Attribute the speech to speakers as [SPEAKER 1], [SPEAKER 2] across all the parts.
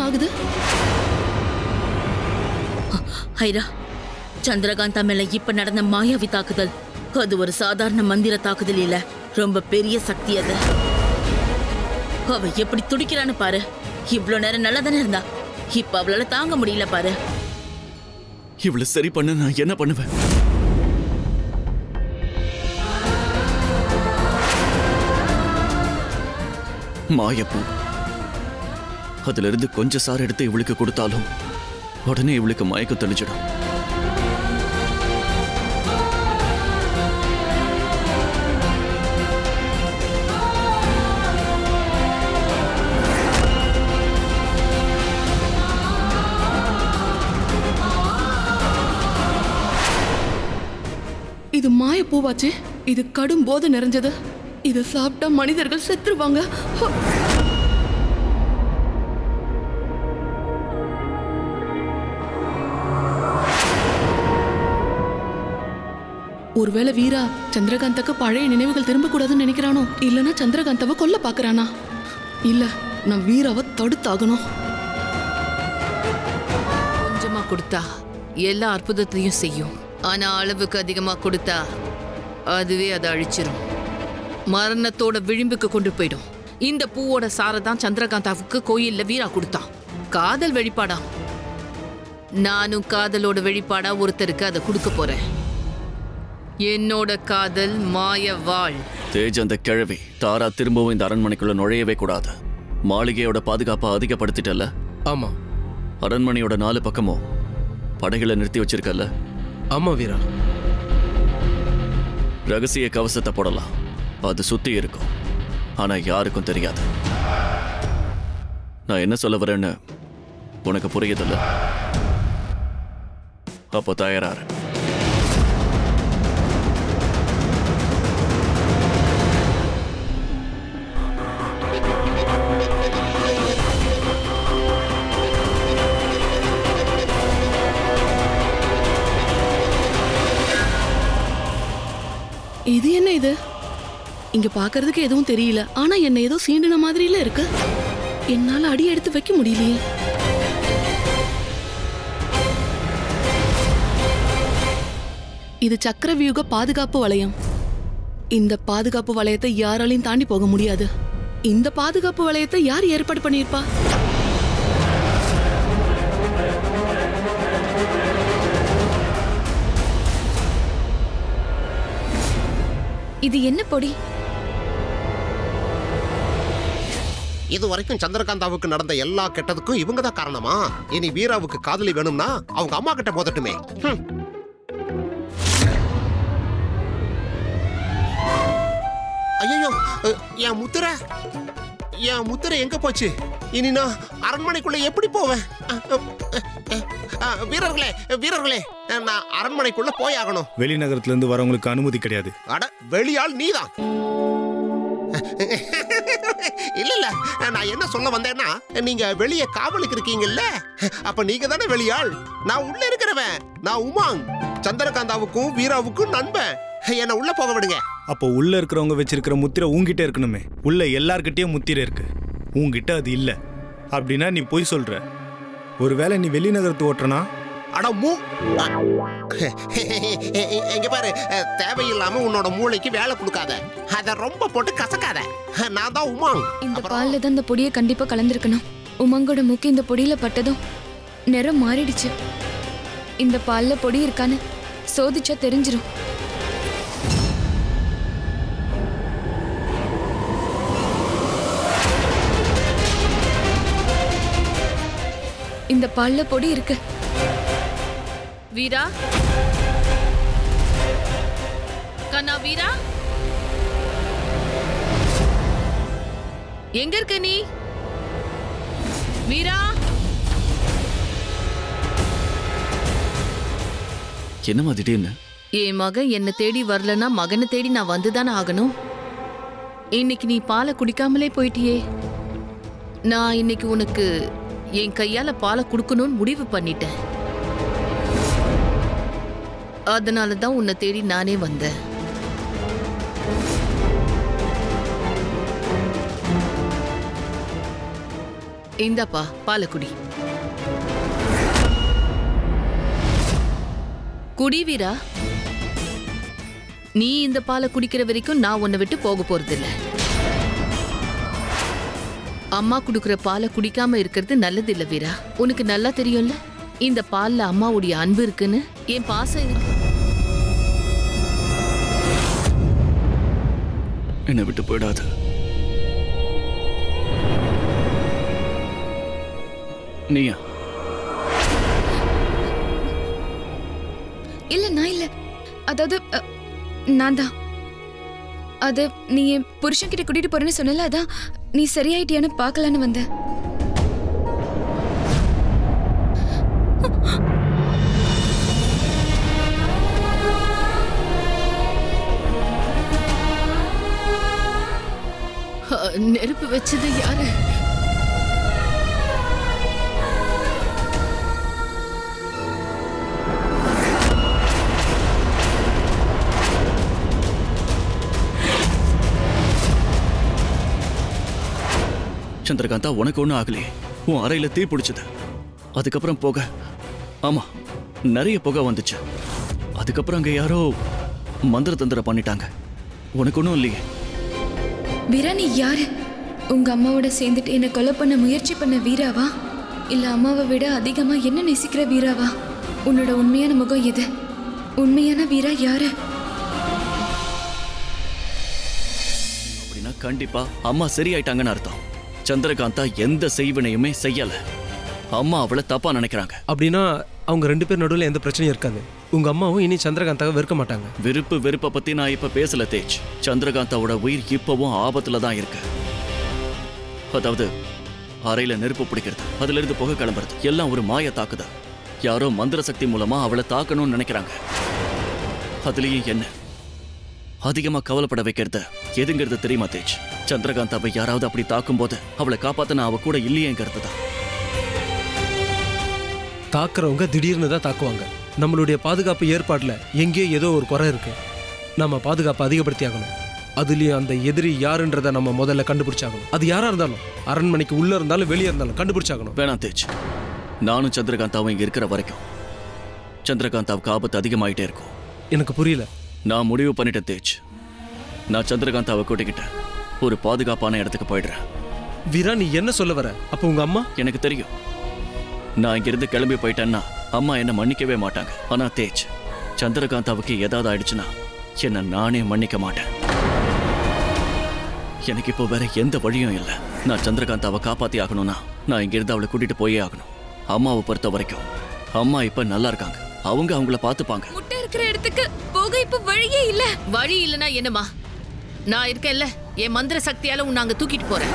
[SPEAKER 1] ஆகுது?
[SPEAKER 2] ஹைரா, சந்திரகாந்தா மேல இப்ப நடந்த மாயாவி தாக்குதல் அது ஒரு சாதாரண மந்திர தாக்குதல் இல்ல, ரொம்ப பெரிய சக்தி அது. அவ எப்படி துடிக்கிறான்னு பாரு. இவ்வளவு நேரம் நல்லா தானே இருந்தா, இப்ப அவளால தாங்க முடியல பாரு.
[SPEAKER 3] இவ்வளவு சரி பண்ண நான் என்ன பண்ணுவேன்? மாயப்பூ, அதுல இருந்து கொஞ்சம் சாறு எடுத்து இவளுக்கு கொடுத்தாலும் உடனே இவளுக்கு மயக்கம் தெளிஞ்சிடும்.
[SPEAKER 1] இது மாயப்பூவாச்சு. இது கடும் போதை நிறைஞ்சது. இதை சாப்பிட்டா மனிதர்கள் செத்துருவாங்க. ஒருவேளை வீரா சந்திரகாந்தாக்கு பழைய நினைவுகள் திரும்ப கூடாதுன்னு நினைக்கிறானோ, இல்லனா சந்திரகாந்தாவை கொல்ல பாக்குறானா? இல்ல, நான் வீராவை தடுத்தாகணும்.
[SPEAKER 4] கொஞ்சமா கொடுத்தா எல்லா அற்புதத்தையும் செய்யும். ஆனா அளவுக்கு அதிகமா கொடுத்தா அதுவே அதை அழிச்சிரும். மரணத்தோட விளிம்புக்கு கொண்டு போயிடும். இந்த பூவோட சாரதான் சந்திரகாந்தாவுக்கு கோயில்ல வீரா கொடுத்தான். காதல் வெளிப்பாடா. நானும் காதலோட வெளிப்பாடா ஒருத்தருக்கு அதை கொடுக்க போறேன். என்னோட காதல் மாயவாள்.
[SPEAKER 3] தேஜ், அந்த கிழவி தாரா திரும்பவும் இந்த அரண்மனைக்குள்ள நுழையவே கூடாது. மாளிகையோட பாதுகாப்பை அதிகப்படுத்திட்டல?
[SPEAKER 5] ஆமா.
[SPEAKER 3] அரண்மனையோட 4 பக்கமும் படைகளை நிறுத்தி வச்சிருக்கல?
[SPEAKER 5] ஆமா வீரா.
[SPEAKER 3] ரகசிய கவசத்தை போடலாம், அது சுத்தி இருக்கும், ஆனா யாருக்கும் தெரியாது. நான் என்ன சொல்ல வரேன்னு உனக்கு புரியுதில்ல? அப்போ தயாராரு.
[SPEAKER 1] இது என்ன இது? இங்க பாக்குறதுக்கு எதுவும் தெரியல, ஆனா என்ன ஏதோ சீண்டின மாதிரில இருக்கு. என்னால அடி எடுத்து வைக்க முடியலையே. இது சக்கரவியூக பாதுகாப்பு வளையம். இந்த பாதுகாப்பு வளையத்தை யாராலையும் தாண்டி போக முடியாது. இந்த பாதுகாப்பு வளையத்தை யார் ஏற்பாடு பண்ணியிருப்பா?
[SPEAKER 6] இது என்ன பொடி?
[SPEAKER 7] இது வரைக்கும் சந்திரகாந்தாவுக்கு நடந்த எல்லா கெட்டதுக்கும் இவங்க தான் காரணமா? இனி வீராவுக்கு காதலி வேணும்னா அவங்க அம்மா கிட்ட போதட்டுமே. ஐயோ, என் முத்திரை எங்க போச்சு? இனி நான் அரண்மனைக்குள்ள எப்படி போவேன்? வீரர்களே, நான் அரண்மனைக்குள்ள போயாகணும்.
[SPEAKER 8] வெளிநகரத்துல இருந்து வரவங்களுக்கு அனுமதி கிடையாது.
[SPEAKER 7] அட, வெளியாள் நீதான். இல்ல, நான் என்ன சொல்ல வந்தேன்னா, நீங்க வெளியே காவலுக்கு இருக்கீங்கல்ல, அப்ப நீங்க தானே வெளியாள். நான் உள்ள இருக்கிறவன். நான் உமாங், சந்திரகாந்தாவுக்கும் வீராவுக்கும் நண்பன். என்ன உள்ள போக விடுங்க.
[SPEAKER 8] அப்போ உள்ள இருக்கிறவங்க வச்சிருக்கிற முத்திரை உங்ககிட்ட இருக்கணுமே. உள்ள எல்லார்கிட்டயும் முத்திரை இருக்கு, உங்ககிட்ட அது இல்ல. அப்படின்னா நீ போய் சொல்ற. ஒருவேளை நீ வெளிநகரத்து ஓட்டுறனா?
[SPEAKER 7] எங்க பாரு, தேவையில்லாம உன்னோட மூளைக்கு வேலை கொடுக்காத. அத ரொம்ப போட்டு கசக்காத. நான் தான் உமாங்.
[SPEAKER 6] இந்த பால்ல தான் இந்த பொடியை கண்டிப்பா கலந்துருக்கணும். உமாங்கோட மூக்கு இந்த பொடியில பட்டதும் நிறம் மாறிடுச்சு. இந்த பால்ல பொடி இருக்கான்னு சோதிச்சா தெரிஞ்சிரும். இந்த பால்ல பொடி இருக்கு.
[SPEAKER 4] வீரா, கண்ணா, வீரா எங்க இருக்க நீ? வீரா,
[SPEAKER 3] என்னமா திடீர்னு?
[SPEAKER 4] என் மகன் என்ன தேடி வரலன்னா மகனை தேடி நான் வந்துதானே ஆகணும். இன்னைக்கு நீ பாலை குடிக்காமலே போயிட்டியே. நான் இன்னைக்கு உனக்கு என் கையால பாலை குடுக்கணும்னு முடிவு பண்ணிட்டேன். அதனாலதான் உன்னை தேடி நானே வந்தேன். இந்தாப்பா பாலக்குடி. குடி வீரா. நீ இந்த பாலை குடிக்கிற வரைக்கும் நான் உன்னை விட்டு போக போறதில்ல. அம்மா குடுக்கிற பாலை குடிக்காம இருக்கிறது நல்லது இல்ல வீரா. உனக்கு நல்லா தெரியும்ல இந்த பால்ல அம்மாவுடைய அன்பு இருக்குன்னு, என் பாசம் இருக்கு.
[SPEAKER 3] என்னை விட்டு போயிடாது. நீயா?
[SPEAKER 6] இல்ல நான் இல்ல, அதாவது நான் தான். அது நீ என் புருஷன் கிட்ட கூட்டிட்டு போறேன்னு சொன்னல, அதான் நீ சரியாயிட்டியான்னு பார்க்கலான்னு வந்தேன்.
[SPEAKER 4] நெருப்பு வச்சது யாரு?
[SPEAKER 3] சந்திரகாந்தா, உனக்கு ஒன்றும் ஆகலையே. உன் அறையில தீ பிடிச்சது. அதுக்கப்புறம் புகை. ஆமா, நிறைய புகை வந்துச்சு. அதுக்கப்புறம் அங்க யாரோ மந்திர தந்திரம் பண்ணிட்டாங்க. உனக்கு ஒன்றும் இல்லையே.
[SPEAKER 6] வீரா, நீ யாரு? உங்க அம்மாவோட சேர்ந்துட்டு என்னை கொலை பண்ண முயற்சி பண்ண வீராவா, இல்ல அம்மாவை விட அதிகமா என்ன நேசிக்கிற வீராவா? உன்னோட உண்மையான முகம் எது? உண்மையான வீரா யாரு?
[SPEAKER 3] அப்படின்னா கண்டிப்பா அம்மா சரியாயிட்டாங்கன்னு அர்த்தம். சந்திரகாந்தா எந்த செய்வினையுமே செய்யல. அம்மா அவளை தப்பா நினைக்கிறாங்க.
[SPEAKER 5] அப்படின்னா அவங்க 2 பேர் நடுவில் எந்த பிரச்சனையும் இருக்காது. உங்க அம்மாவும் இனி சந்திரகாந்தாவை வெறுக்க மாட்டாங்க.
[SPEAKER 3] வெறுப்பை பத்தி நான் இப்ப பேசல தேஜ். சந்திரகாந்தாவோட உயிர் இப்பவும் ஆபத்துல தான் இருக்கு. அதாவது அறையில நெருப்பு பிடிக்கிறது, அதுல இருந்து புகை கிளம்புறது, எல்லாம் ஒரு மாய தாக்குதல். யாரோ மந்திர சக்தி மூலமா அவளை தாக்கணும்னு நினைக்கிறாங்க. அதுலயும் என்ன அதிகமா கவலைப்பட வைக்கிறது எதுங்கிறது தெரியுமா தேஜ்? சந்திரகாந்தாவை யாராவது அப்படி தாக்கும் போது அவளை காப்பாத்த அவ கூட இல்லையேங்கிறது தான்.
[SPEAKER 5] தாக்குறவங்க திடீர்னு தான் தாக்குவாங்க. நம்மளுடைய பாதுகாப்பு ஏற்பாடுல எங்கேயோ ஏதோ ஒரு குறை இருக்கு. நம்ம பாதுகாப்பை அதிகப்படுத்தி ஆகணும். அதுலயும் அந்த எதிரி யாருன்றதை நம்ம முதல்ல கண்டுபிடிச்சாகணும். அது யாரா இருந்தாலும், அரண்மனைக்கு உள்ள இருந்தாலும் வெளியே இருந்தாலும் கண்டுபிடிச்சாகணும்.
[SPEAKER 3] வேணாம் தேஜ், நானும் சந்திரகாந்தாவும் இங்க இருக்கிற வரைக்கும் சந்திரகாந்தாவுக்கு ஆபத்து அதிகமாயிட்டே இருக்கும்.
[SPEAKER 5] எனக்கு புரியல.
[SPEAKER 3] நான் முடிவு பண்ணிட்டேன் தேஜ். நான் சந்திரகாந்தாவை கூட்டிக்கிட்டு ஒரு பாதுகாப்பான இடத்துக்கு போயிடுறேன்.
[SPEAKER 5] வீரா, நீ என்ன சொல்ல வர? அப்போ உங்க அம்மா?
[SPEAKER 3] எனக்கு தெரியும், நான் இங்கிருந்து கிளம்பி போயிட்டேன்னா அம்மா என்ன மன்னிக்கவே மாட்டாங்க. ஆனா தேஜ், சந்திரகாந்தாவுக்கு ஏதாவது ஆயிடுச்சுன்னா என்ன நானே மன்னிக்க மாட்டேன். எனக்கு இப்போ வேற எந்த வழியும் இல்லை. நான் சந்திரகாந்தாவை காப்பாத்தி ஆகணும்னா நான் இங்கிருந்து அவளை கூட்டிட்டு போயே ஆகணும். அம்மாவை பொறுத்த வரைக்கும் அம்மா இப்ப நல்லா இருக்காங்க. அவங்க அவங்கள பாத்துப்பாங்க.
[SPEAKER 6] முட்டை இருக்கிற இடத்துக்கு போக இப்ப வழியே இல்ல.
[SPEAKER 4] வழி இல்லைன்னா என்னமா? நான் இருக்கேன்ல, என் மந்திர சக்தியால உன்னை அங்க தூக்கிட்டு போறேன்.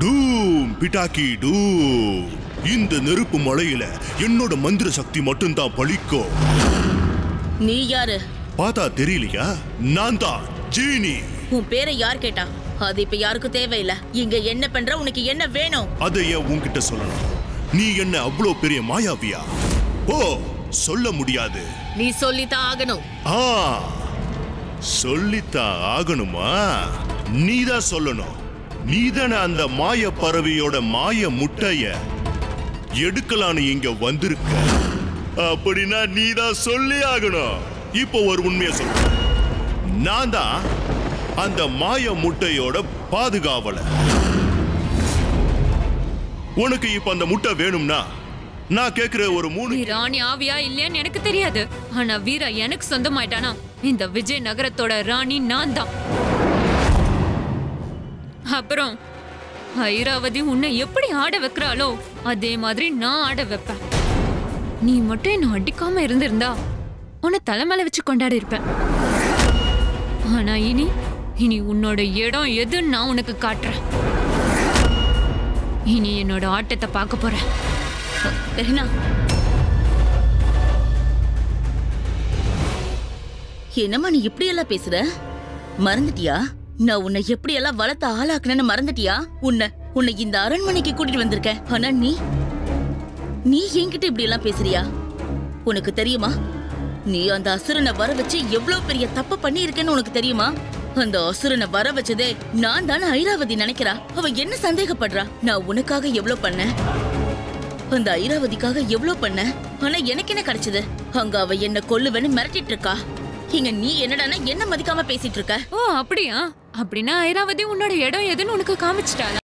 [SPEAKER 9] டூம் பிட்டாக்கி டூம். இந்த நெருப்பு மலையில என்னோட மந்திர சக்தி மட்டும்தான் பலிக்கும்.
[SPEAKER 2] நீ யாரு?
[SPEAKER 9] பார்த்தா தெரியலையா? நான் தான் ஜீனி.
[SPEAKER 2] உன் பேரை யார் கேட்டா? அது இப்ப யாருக்கும் தேவையில்லை. இங்க என்ன பண்ற? உனக்கு என்ன வேணும்?
[SPEAKER 9] அதை ஏன் உன்கிட்ட சொல்லணும்? நீ என்ன அவ்வளோ பெரிய மாயாவியா? ஓ, சொல்ல முடியாது.
[SPEAKER 4] நீ சொல்லித்தான் ஆகணும்.
[SPEAKER 9] சொல்லித்தான் ஆகணுமா? நீதான் சொல்லணும். நீதானே அந்த மாய பறவையோட மாய முட்டைய எடுக்கலான்னு இங்க வந்திருக்க. அப்படின்னா நீதான் சொல்லி ஆகணும். இப்போ ஒரு உண்மையை சொல்ற. நான் தான் அந்த மாய முட்டையோட பாதுகாவலர். உனக்கு இப்ப அந்த முட்டை வேணும்னா நான் கேக்குற ஒரு 3.
[SPEAKER 10] ராணி ஆவியா இல்லையான்னு எனக்கு தெரியாது. ஆனா வீரா எனக்கு சொந்தமாயிட்டானா இந்த விஜய் நகரத்தோட ராணி நான் தான். அப்புறம் ஐராவதி உன்னை எப்படி ஆட வைக்கிறாளோ அதே மாதிரி நான் ஆட வைப்பேன். நீ மட்டும் என்ன அடிக்காம இருந்திருந்தா உன்னை தலைமையில வச்சு கொண்டாடி இருப்பேன். ஆனா இனி உன்னோட இடம் எதுன்னு நான் உனக்கு காட்டுறேன். இனி என்னோட ஆட்டத்தை பார்க்க போறேன்.
[SPEAKER 2] என்னம்மா நீ இப்படி எல்லாம் பேசுற? மறந்துட்டியா? நான் உன்னை எப்படி எல்லாம் வளர்த்த ஆளாக்குனேன்னு மறந்துட்டியா? உன்னை இந்த அரண்மனைக்கு கூட்டிட்டு வந்திருக்கேன். ஆனா நீ என்கிட்ட இப்படி எல்லாம் பேசுறியா? உனக்கு தெரியுமா நீ அந்த அசுரனை வர வச்சு எவ்வளவு பெரிய தப்பு பண்ணி இருக்கேன்னு உனக்கு தெரியுமா? அந்த அசுரனை வர வச்சதே நான் தானே ஐராவதி நினைக்கிறா. அவ என்ன சந்தேகப்படுறா? நான் உனக்காக எவ்வளவு பண்ண, அந்த ஐராவதிக்காக எவ்வளவு பண்ண. ஆனா எனக்கு என்ன கிடைச்சது? அங்க அவ என்ன கொல்லுவேன்னு மிரட்டிட்டு இருக்கா. இங்க நீ என்னடானா என்ன மதிக்காம பேசிட்டு இருக்க.
[SPEAKER 10] ஓ அப்படியா? அப்படின்னா ஐராவதி உன்னோட இடம் எதுன்னு உனக்கு காமிச்சிட்டாளா?